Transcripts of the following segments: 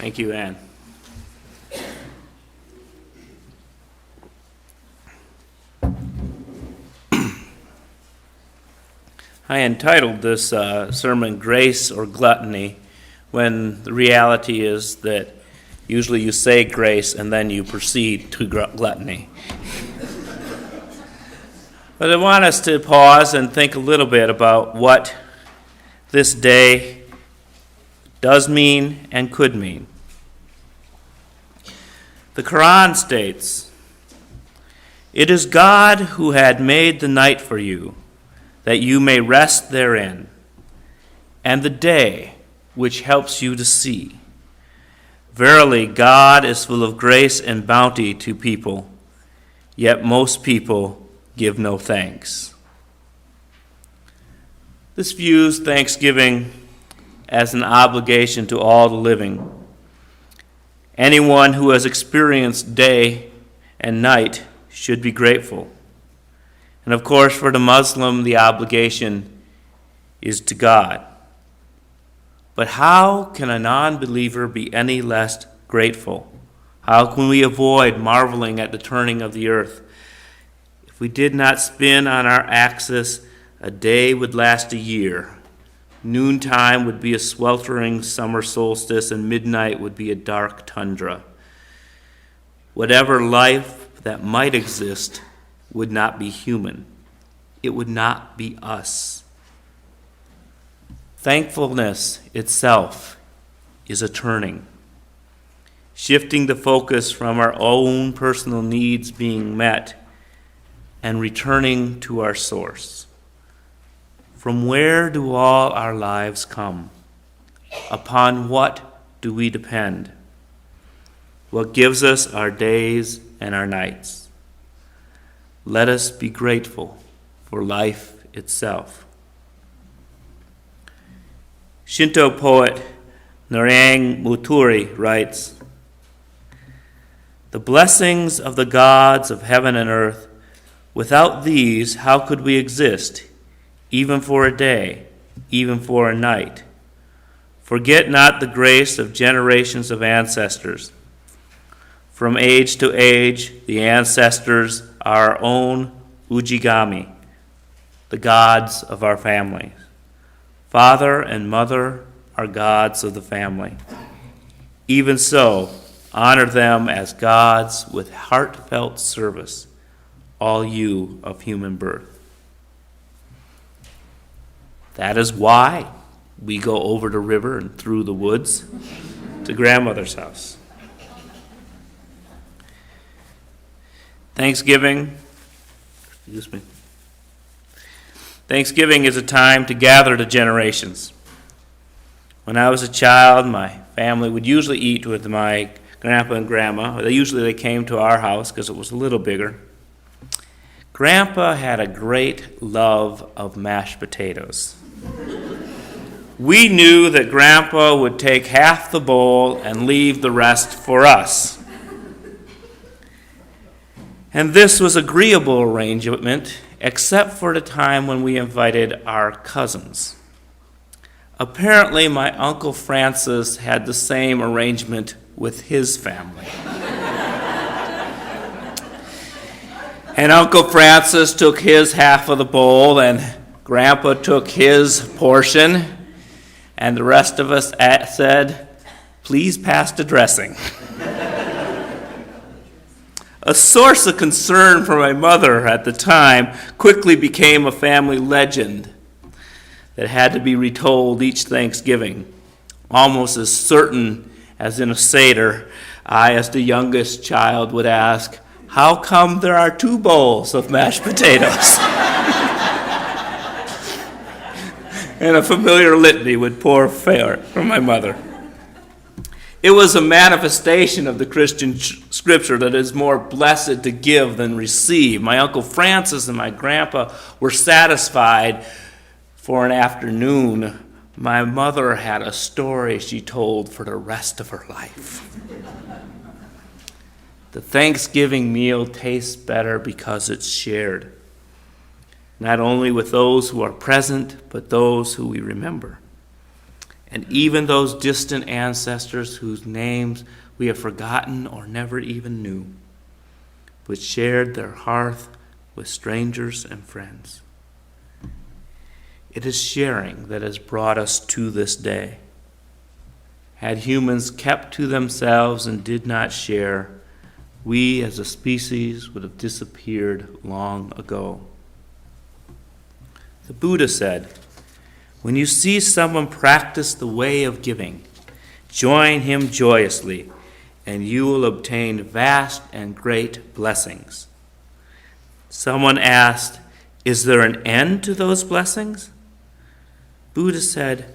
Thank you, Ann. I entitled this sermon Grace or Gluttony, when the reality is that usually you say grace and then you proceed to gluttony. But I want us to pause and think a little bit about what this day does mean and could mean. The Quran states, "It is God who had made the night for you, that you may rest therein, and the day which helps you to see. Verily, God is full of grace and bounty to people, yet most people give no thanks." This views Thanksgiving as an obligation to all the living. Anyone who has experienced day and night should be grateful. And of course, for the Muslim, the obligation is to God. But how can a non-believer be any less grateful? How can we avoid marveling at the turning of the earth? If we did not spin on our axis, a day would last a year. Noontime would be a sweltering summer solstice, and midnight would be a dark tundra. Whatever life that might exist would not be human. It would not be us. Thankfulness itself is a turning, shifting the focus from our own personal needs being met and returning to our source. From where do all our lives come? Upon what do we depend? What gives us our days and our nights? Let us be grateful for life itself. Shinto poet Narang Muturi writes, "The blessings of the gods of heaven and earth, without these how could we exist, even for a day, even for a night? Forget not the grace of generations of ancestors. From age to age, the ancestors are our own Ujigami, the gods of our families. Father and mother are gods of the family. Even so, honor them as gods with heartfelt service, all you of human birth." That is why we go over the river and through the woods to grandmother's house. Thanksgiving is a time to gather the generations. When I was a child, my family would usually eat with my grandpa and grandma. They came to our house because it was a little bigger. Grandpa had a great love of mashed potatoes. We knew that Grandpa would take half the bowl and leave the rest for us. And this was agreeable arrangement, except for the time when we invited our cousins. Apparently, my Uncle Francis had the same arrangement with his family. And Uncle Francis took his half of the bowl, and Grandpa took his portion, and the rest of us said, "Please pass the dressing." A source of concern for my mother at the time quickly became a family legend that had to be retold each Thanksgiving. Almost as certain as in a Seder, I, as the youngest child, would ask, "How come there are 2 bowls of mashed potatoes?" And a familiar litany would pour forth from my mother. It was a manifestation of the Christian scripture that it is more blessed to give than receive. My Uncle Francis and my grandpa were satisfied for an afternoon. My mother had a story she told for the rest of her life. The Thanksgiving meal tastes better because it's shared, not only with those who are present, but those who we remember. And even those distant ancestors whose names we have forgotten or never even knew, but shared their hearth with strangers and friends. It is sharing that has brought us to this day. Had humans kept to themselves and did not share, we as a species would have disappeared long ago. The Buddha said, "When you see someone practice the way of giving, join him joyously, and you will obtain vast and great blessings." Someone asked, "Is there an end to those blessings?" Buddha said,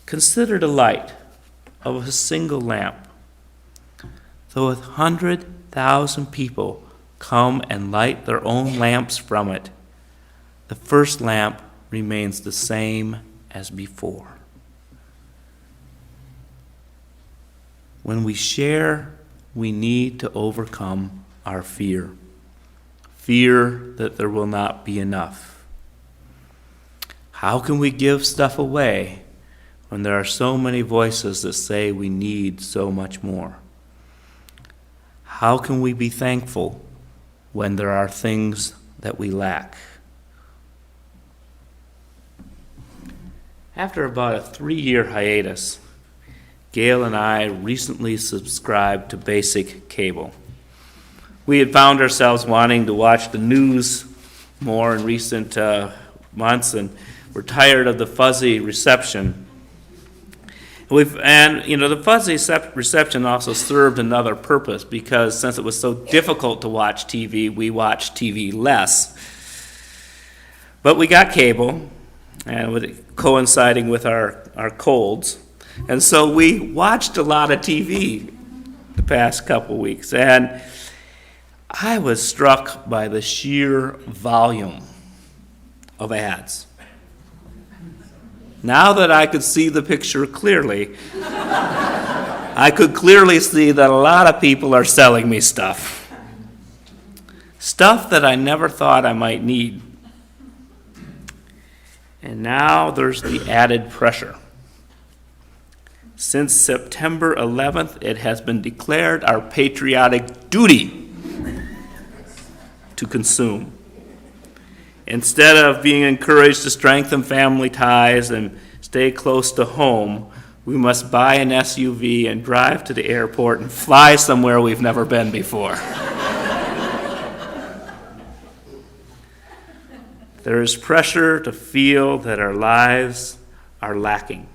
"Consider the light of a single lamp. Though 100,000 people come and light their own lamps from it, the first lamp remains the same as before." When we share, we need to overcome our fear. Fear that there will not be enough. How can we give stuff away when there are so many voices that say we need so much more? How can we be thankful when there are things that we lack? After about a 3-year hiatus, Gail and I recently subscribed to basic cable. We had found ourselves wanting to watch the news more in recent months, and we're tired of the fuzzy reception. The fuzzy reception also served another purpose, because since it was so difficult to watch TV, we watched TV less. But we got cable, and with it coinciding with our colds, and so we watched a lot of TV the past couple weeks, and I was struck by the sheer volume of ads. Now that I could see the picture clearly, I could clearly see that a lot of people are selling me stuff. Stuff that I never thought I might need. And now there's the added pressure. Since September 11th, it has been declared our patriotic duty to consume. Instead of being encouraged to strengthen family ties and stay close to home, we must buy an SUV and drive to the airport and fly somewhere we've never been before. There is pressure to feel that our lives are lacking.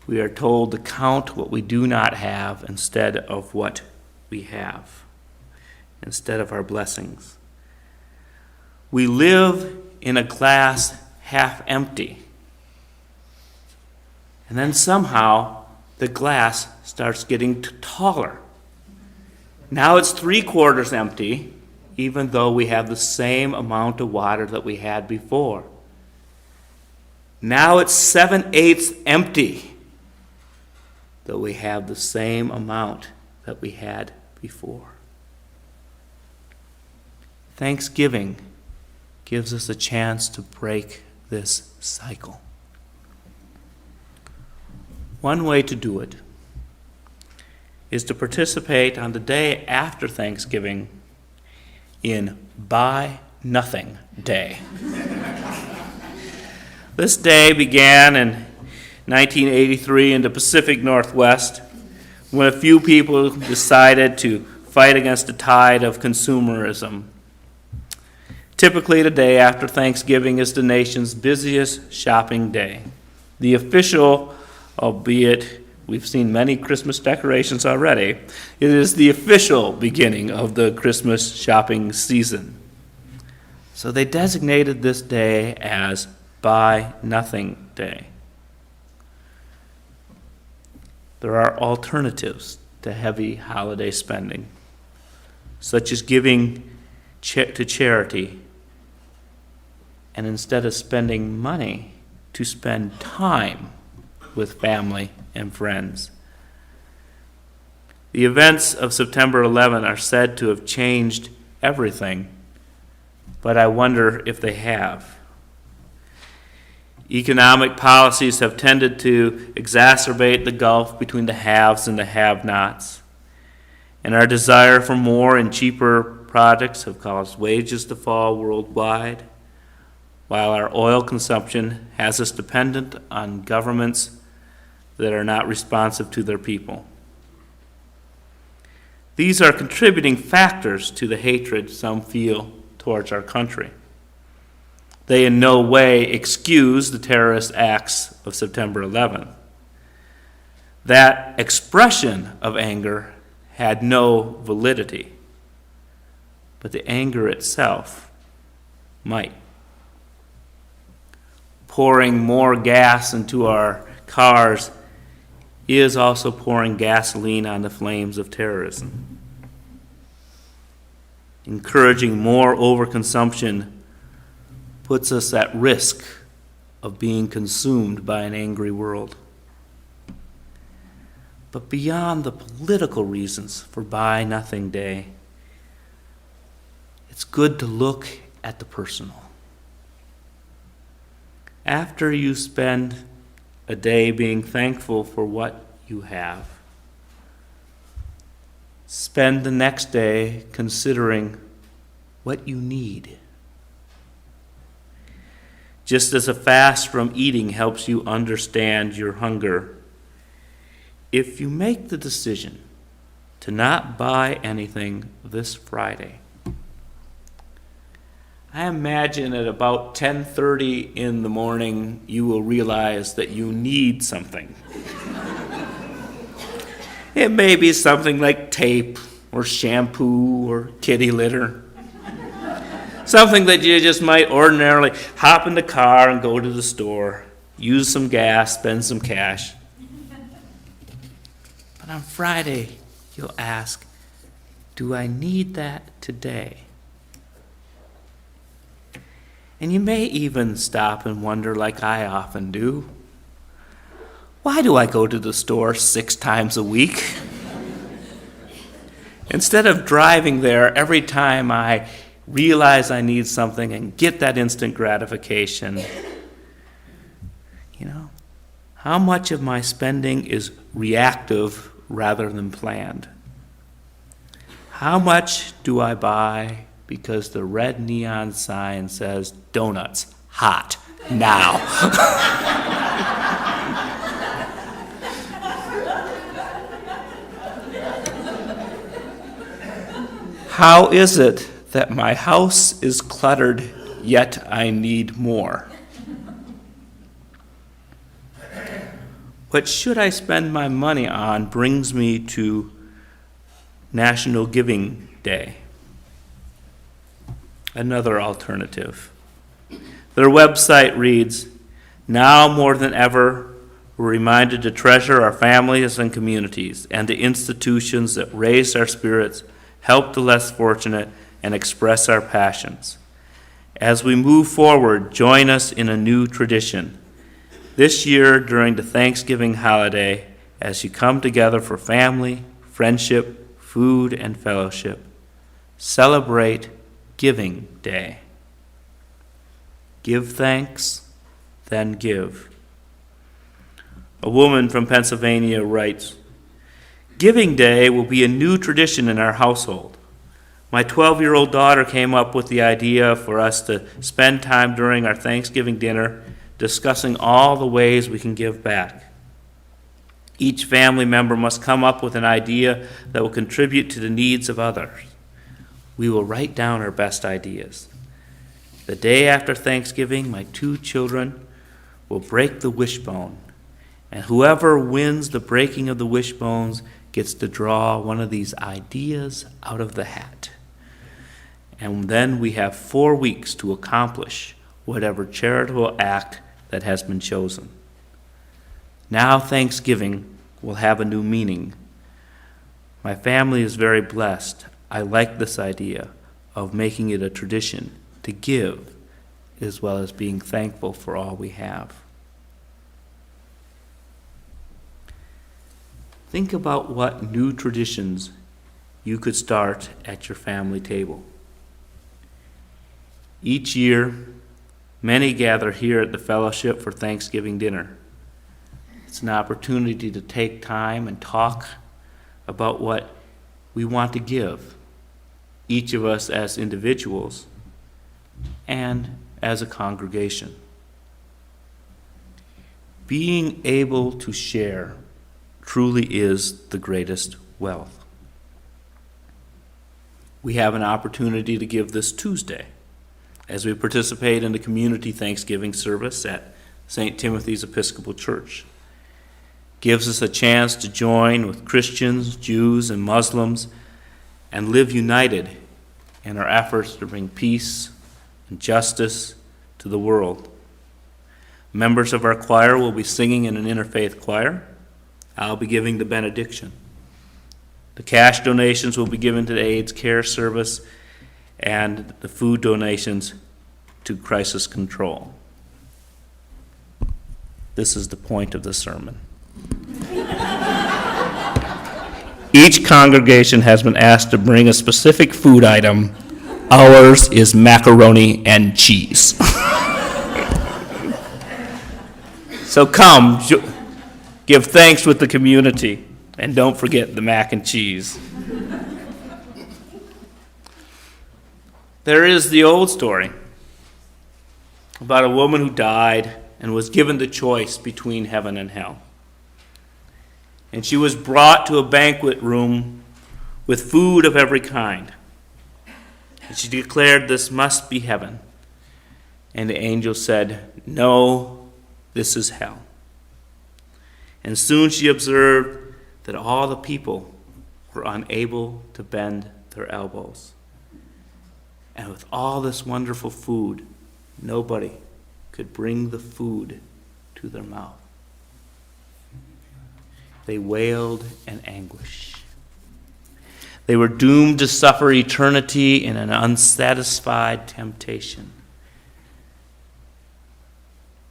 We are told to count what we do not have instead of what we have, instead of our blessings. We live in a glass half empty. And then somehow the glass starts getting taller. Now it's 3/4 empty, even though we have the same amount of water that we had before. Now it's 7/8 empty, though we have the same amount that we had before. Thanksgiving gives us a chance to break this cycle. One way to do it is to participate on the day after Thanksgiving in Buy Nothing Day. This day began in 1983 in the Pacific Northwest, when a few people decided to fight against the tide of consumerism. Typically, the day after Thanksgiving is the nation's busiest shopping day. The official, albeit we've seen many Christmas decorations already, it is the official beginning of the Christmas shopping season. So they designated this day as Buy Nothing Day. There are alternatives to heavy holiday spending, such as giving to charity, and instead of spending money, to spend time with family and friends. The events of September 11 are said to have changed everything, but I wonder if they have. Economic policies have tended to exacerbate the gulf between the haves and the have-nots. And our desire for more and cheaper products have caused wages to fall worldwide, while our oil consumption has us dependent on governments that are not responsive to their people. These are contributing factors to the hatred some feel towards our country. They in no way excuse the terrorist acts of September 11th. That expression of anger had no validity, but the anger itself might. Pouring more gas into our cars is also pouring gasoline on the flames of terrorism. Encouraging more overconsumption puts us at risk of being consumed by an angry world. But beyond the political reasons for Buy Nothing Day, it's good to look at the personal. After you spend a day being thankful for what you have, spend the next day considering what you need. Just as a fast from eating helps you understand your hunger, if you make the decision to not buy anything this Friday, I imagine at about 10:30 in the morning you will realize that you need something. It may be something like tape or shampoo or kitty litter. Something that you just might ordinarily hop in the car and go to the store, use some gas, spend some cash. But on Friday, you'll ask, do I need that today? And you may even stop and wonder, like I often do, why do I go to the store 6 times a week? Instead of driving there every time I realize I need something and get that instant gratification, how much of my spending is reactive rather than planned? How much do I buy because the red neon sign says donuts, hot, now? How is it that my house is cluttered, yet I need more? What should I spend my money on brings me to National Giving Day. Another alternative. Their website reads, "Now more than ever, we're reminded to treasure our families and communities and the institutions that raise our spirits, help the less fortunate, and express our passions. As we move forward, join us in a new tradition. This year, during the Thanksgiving holiday, as you come together for family, friendship, food, and fellowship, celebrate Giving Day. Give thanks, then give." A woman from Pennsylvania writes, "Giving Day will be a new tradition in our household. My 12-year-old daughter came up with the idea for us to spend time during our Thanksgiving dinner discussing all the ways we can give back. Each family member must come up with an idea that will contribute to the needs of others. We will write down our best ideas. The day after Thanksgiving, my 2 children will break the wishbone, and whoever wins the breaking of the wishbones gets to draw one of these ideas out of the hat. And then we have 4 weeks to accomplish whatever charitable act that has been chosen. Now Thanksgiving will have a new meaning. My family is very blessed. I like this idea of making it a tradition to give as well as being thankful for all we have." Think about what new traditions you could start at your family table. Each year, Many gather here at the fellowship for Thanksgiving dinner. It's an opportunity to take time and talk about what we want to give, each of us as individuals and as a congregation. Being able to share truly is the greatest wealth. We have an opportunity to give this Tuesday as we participate in the community Thanksgiving service at St. Timothy's Episcopal Church. Gives us a chance to join with Christians, Jews, and Muslims and live united in our efforts to bring peace and justice to the world. Members of our choir will be singing in an interfaith choir. I'll be giving the benediction. The cash donations will be given to the AIDS Care Service and the food donations to crisis control. This is the point of the sermon. Each congregation has been asked to bring a specific food item. Ours is macaroni and cheese. So come, give thanks with the community, and don't forget the mac and cheese. There is the old story about a woman who died and was given the choice between heaven and hell. And she was brought to a banquet room with food of every kind. And she declared, "This must be heaven." And the angel said, "No, this is hell." And soon she observed that all the people were unable to bend their elbows. And with all this wonderful food, nobody could bring the food to their mouth. They wailed in anguish. They were doomed to suffer eternity in an unsatisfied temptation.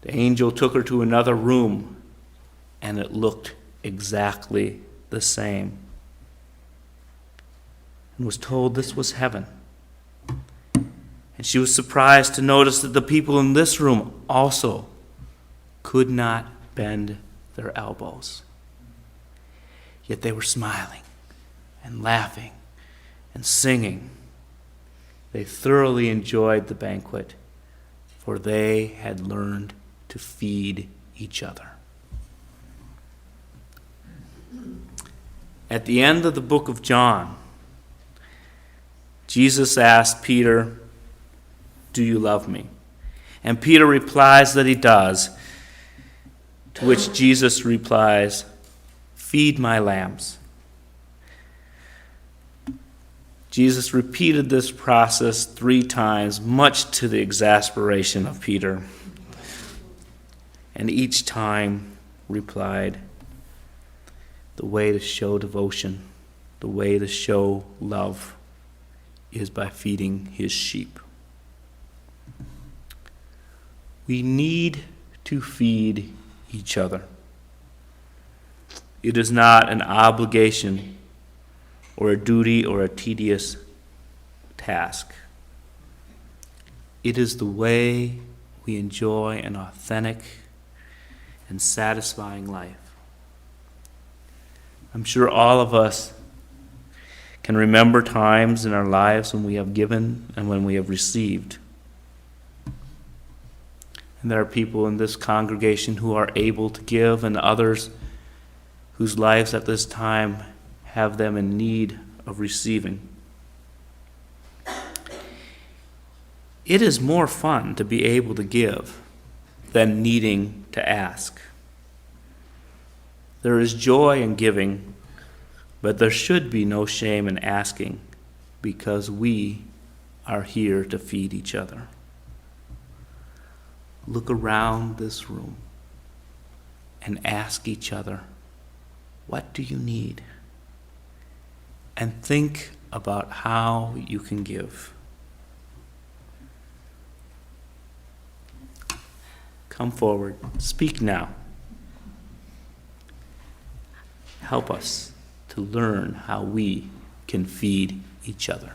The angel took her to another room, and it looked exactly the same, and was told this was heaven. And she was surprised to notice that the people in this room also could not bend their elbows. Yet they were smiling and laughing and singing. They thoroughly enjoyed the banquet, for they had learned to feed each other. At the end of the book of John, Jesus asked Peter, "Do you love me?" And Peter replies that he does, to which Jesus replies, "Feed my lambs." Jesus repeated this process 3 times, much to the exasperation of Peter, and each time replied, "The way to show devotion, the way to show love, is by feeding his sheep." We need to feed each other. It is not an obligation or a duty or a tedious task. It is the way we enjoy an authentic and satisfying life. I'm sure all of us can remember times in our lives when we have given and when we have received. And there are people in this congregation who are able to give, and others whose lives at this time have them in need of receiving. It is more fun to be able to give than needing to ask. There is joy in giving, but there should be no shame in asking, because we are here to feed each other. Look around this room and ask each other, "What do you need?" And think about how you can give. Come forward. Speak now. Help us to learn how we can feed each other.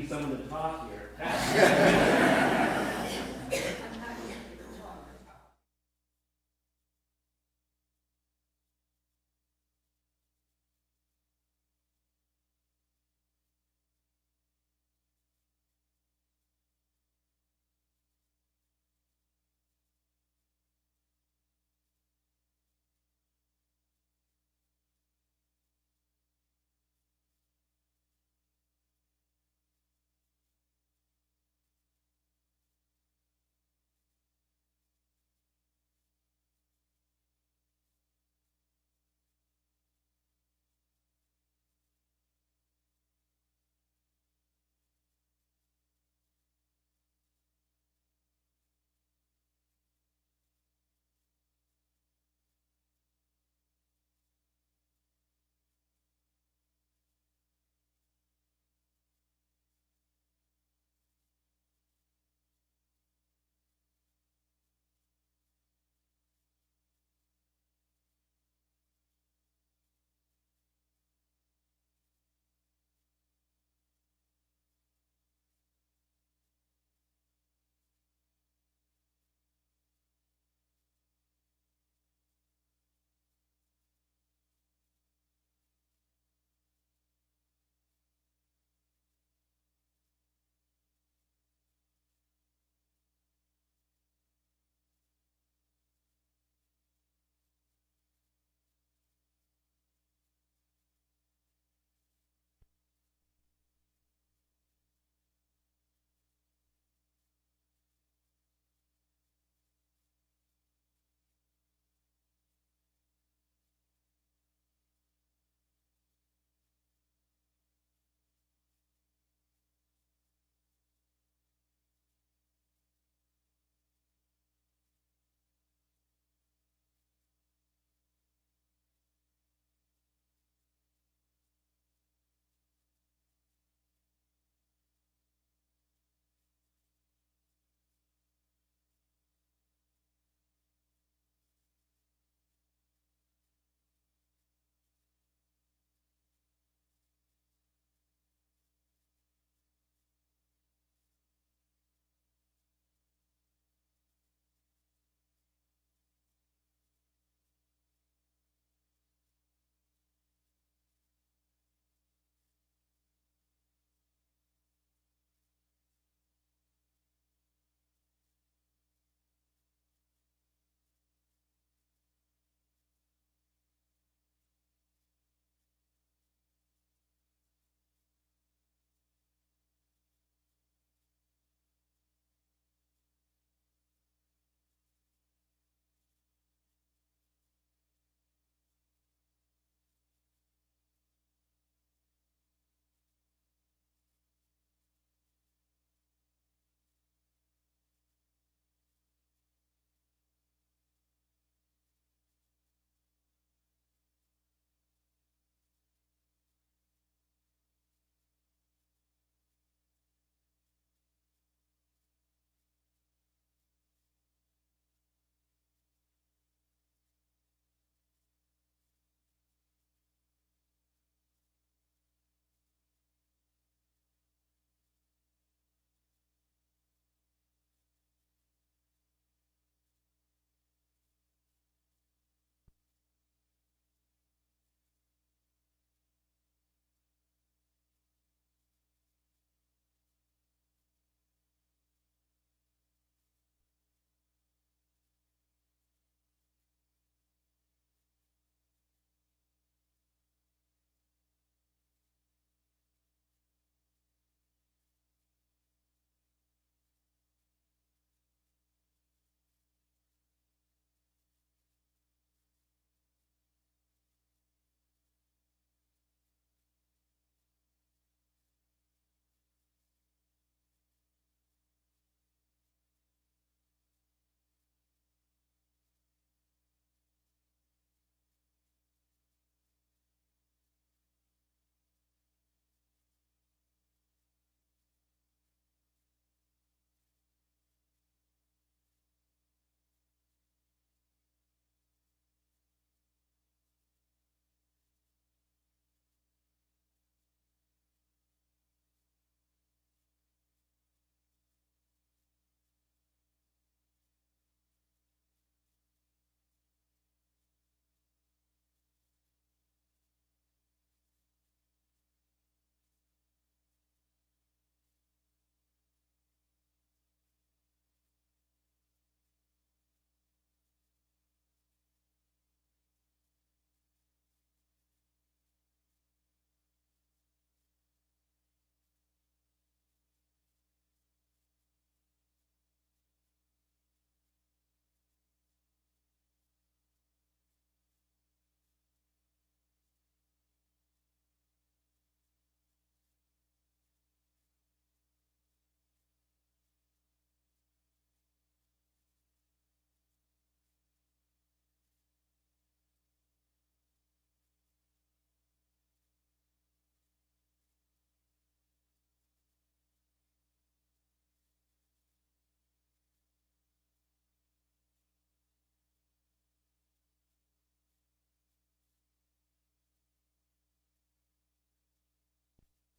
need someone to talk here.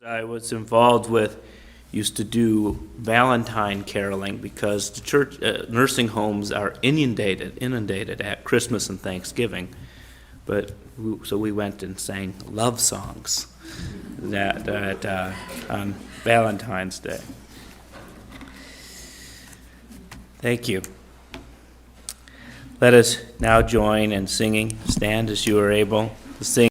I was involved with used to do Valentine caroling because the church nursing homes are inundated at Christmas and Thanksgiving. So we went and sang love songs on Valentine's Day. Thank you. Let us now join in singing. Stand as you are able to sing.